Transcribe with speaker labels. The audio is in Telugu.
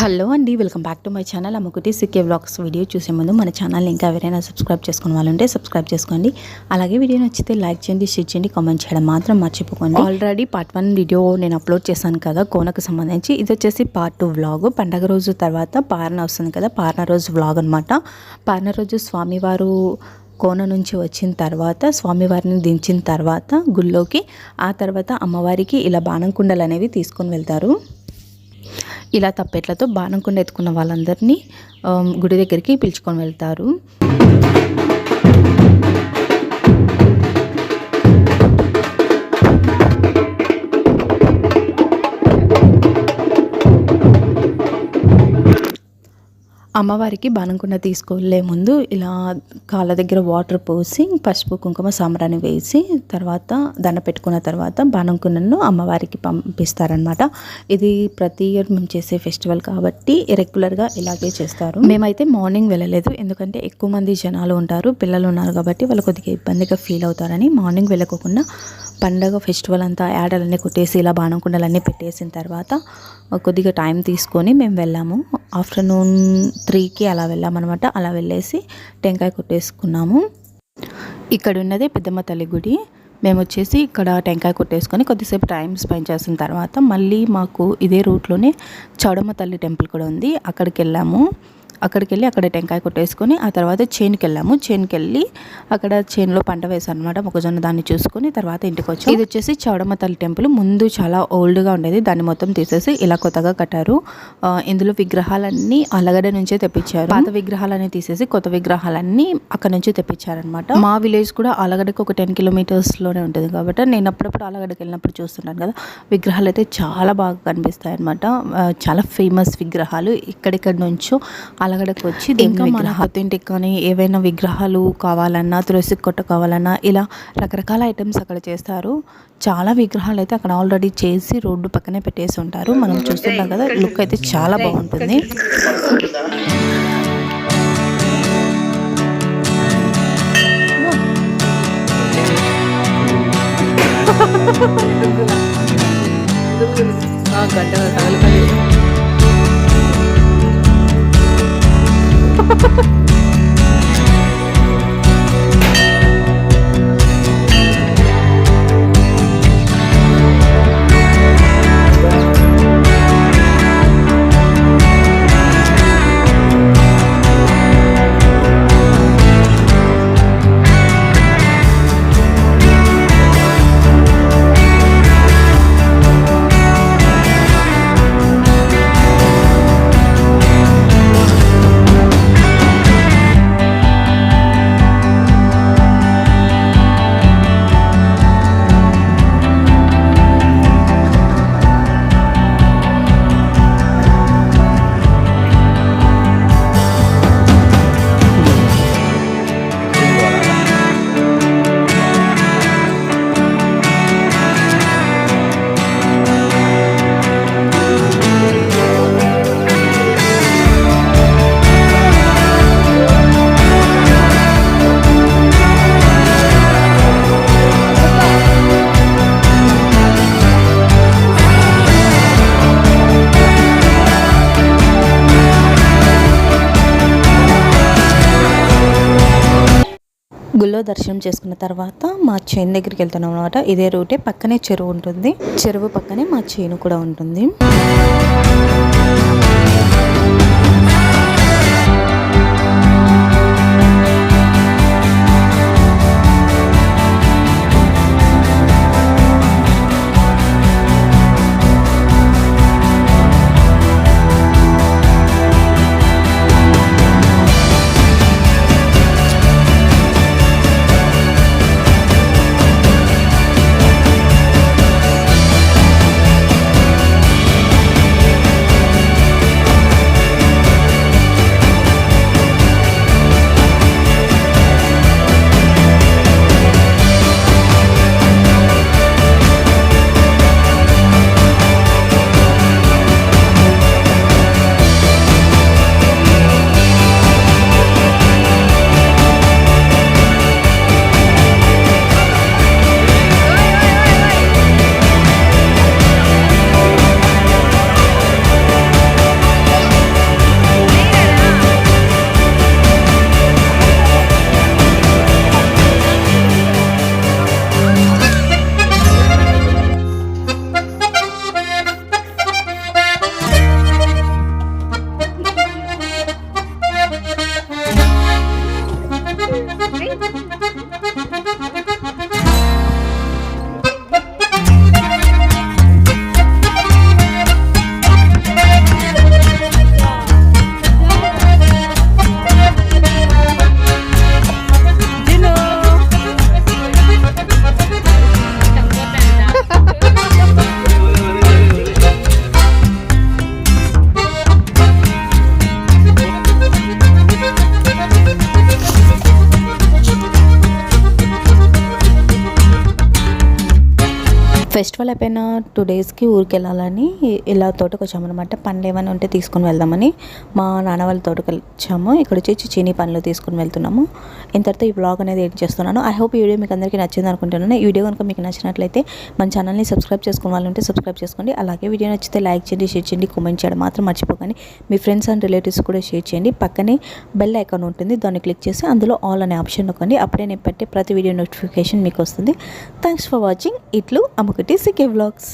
Speaker 1: హలో అండి, welcome back to my channel Ammakuti CK vlogs. Video చూసే ముందు మన ఛానల్ని ఇంకా ఎవరైనా సబ్స్క్రైబ్ చేసుకునే వాళ్ళంటే సబ్స్క్రైబ్ చేసుకోండి. అలాగే వీడియో నచ్చితే లైక్ చేయండి, షేర్ చేయండి, కామెంట్ చేయడం మాత్రం మర్చిపోకండి. ఆల్రెడీ పార్ట్ 1 వీడియో నేను అప్లోడ్ చేశాను కదా కోనకు సంబంధించి. ఇది వచ్చేసి పార్ట్ 2 వ్లాగ్. పండగ రోజు తర్వాత పారణ వస్తుంది కదా, పారణ రోజు వ్లాగ్ అనమాట. పారణ రోజు స్వామివారు కోన నుంచి వచ్చిన తర్వాత స్వామివారిని దించిన తర్వాత గుళ్ళోకి, ఆ తర్వాత అమ్మవారికి ఇలా బాణం కుండలు అనేవి తీసుకొని వెళ్తారు. ఇలా తప్పెట్లతో బాణం కుండ ఎత్తుకున్న వాళ్ళందరినీ గుడి దగ్గరికి పిలుచుకొని వెళ్తారు. అమ్మవారికి బాణంకుండ తీసుకెళ్లే ముందు ఇలా కాళ్ళ దగ్గర వాటర్ పోసి పసుపు కుంకుమ సాంబ్రాణి వేసి తర్వాత దండ పెట్టుకున్న తర్వాత బాణంకుండను అమ్మవారికి పంపిస్తారనమాట. ఇది ప్రతి ఇయర్ మేము చేసే ఫెస్టివల్ కాబట్టి రెగ్యులర్గా ఇలాగే చేస్తారు. మేమైతే మార్నింగ్ వెళ్ళలేదు, ఎందుకంటే ఎక్కువ మంది జనాలు ఉంటారు, పిల్లలు ఉన్నారు కాబట్టి వాళ్ళు కొద్దిగా ఇబ్బందిగా ఫీల్ అవుతారని మార్నింగ్ వెళ్ళకోకుండా పండగ ఫెస్టివల్ అంతా యాడలన్నీ కొట్టేసి ఇలా బాణంకుండలన్నీ పెట్టేసిన తర్వాత కొద్దిగా టైం తీసుకొని మేము వెళ్ళాము. ఆఫ్టర్నూన్ 3కి అలా వెళ్ళామన్నమాట. అలా వెళ్ళేసి టెంకాయ కొట్టేసుకున్నాము. ఇక్కడ ఉన్నదే పెద్దమ్మ తల్లి గుడి. మేము వచ్చేసి ఇక్కడ టెంకాయ కొట్టేసుకొని కొద్దిసేపు టైం స్పెండ్ చేసిన తర్వాత మళ్ళీ మాకు ఇదే రూట్లోనే చౌడమ్మ తల్లి టెంపుల్ కూడా ఉంది, అక్కడికి వెళ్ళాము. అక్కడికి వెళ్ళి అక్కడ టెంకాయ కొట్టేసుకొని ఆ తర్వాత చేనుకి వెళ్ళాము. చేనుకి వెళ్ళి అక్కడ చేనులో పంట వేసాను అనమాట, మొక్కజొన్న. దాన్ని చూసుకొని తర్వాత ఇంటికి వచ్చాము. ఇది వచ్చేసి చౌడమ్మ తల్లి టెంపుల్. ముందు చాలా ఓల్డ్గా ఉండేది, దాన్ని మొత్తం తీసేసి ఇలా కొత్తగా కట్టారు. ఇందులో విగ్రహాలన్నీ అలగడ నుంచే తెప్పించారు. పాత విగ్రహాలన్నీ తీసేసి కొత్త విగ్రహాలన్నీ అక్కడ నుంచి తెప్పించారనమాట. మా విలేజ్ కూడా అలగడకు ఒక 10 కిలోమీటర్స్లోనే ఉంటుంది కాబట్టి నేను అప్పుడప్పుడు అలగడకి వెళ్ళినప్పుడు చూస్తున్నాను కదా, విగ్రహాలు అయితే చాలా బాగా కనిపిస్తాయి అనమాట. చాలా ఫేమస్ విగ్రహాలు. ఇక్కడిక్కడి నుంచో అలగడకు వచ్చి ఇంకా మన కొత్తింటికి కానీ ఏవైనా విగ్రహాలు కావాలన్నా, తులసి కొట్ట కావాలన్నా ఇలా రకరకాల ఐటమ్స్ అక్కడ చేస్తారు. చాలా విగ్రహాలు అయితే అక్కడ ఆల్రెడీ చేసి రోడ్డు పక్కనే పెట్టేసి ఉంటారు. మనం చూస్తున్నాం కదా, లుక్ అయితే చాలా బాగుంటుంది. గుళ్ళో దర్శనం చేసుకున్న తర్వాత మా చేను దగ్గరికి వెళ్తున్నాం అనమాట. ఇదే రూటే, పక్కనే చెరువు ఉంటుంది. చెరువు పక్కనే మా చేను కూడా ఉంటుంది. ఫెస్టివల్ అయిపోయిన 2 డేస్కి ఊరికి వెళ్ళాలని ఇలా తోటకు వచ్చామన్నమాట. పండ్లు ఏమైనా ఉంటే తీసుకొని వెళ్దామని మా నాన్న వాళ్ళ తోటకు వచ్చాము. ఇక్కడ వచ్చి చీనీ పండ్లు తీసుకొని వెళ్తున్నాము. ఇంతటితో ఈ బ్లాగ్ అనేది ఎడిట్ చేస్తున్నాను. ఐ హోప్ ఈ వీడియో మీకు అందరికీ నచ్చింది అనుకుంటున్నాను. ఈ వీడియో కనుక మీకు నచ్చినట్లయితే మన ఛానల్ని సబ్స్క్రైబ్ చేసుకునే వాళ్ళు ఉంటే సబ్స్క్రైబ్ చేసుకోండి. అలాగే వీడియో నచ్చితే లైక్ చేయండి, షేర్ చేయండి, కామెంట్ చేయడం మాత్రం మర్చిపోకండి. మీ ఫ్రెండ్స్ అండ్ రిలేటివ్స్ కూడా షేర్ చేయండి. పక్కనే బెల్ ఐకాన్ ఉంటుంది, దాన్ని క్లిక్ చేసి అందులో ఆల్ అనే ఆప్షన్ నొక్కండి. అప్పుడే నేను పెట్టే ప్రతి వీడియో నోటిఫికేషన్ మీకు వస్తుంది. Thanks for watching. ఇట్లు అమ్మకుటి సికే వ్లాగ్స్.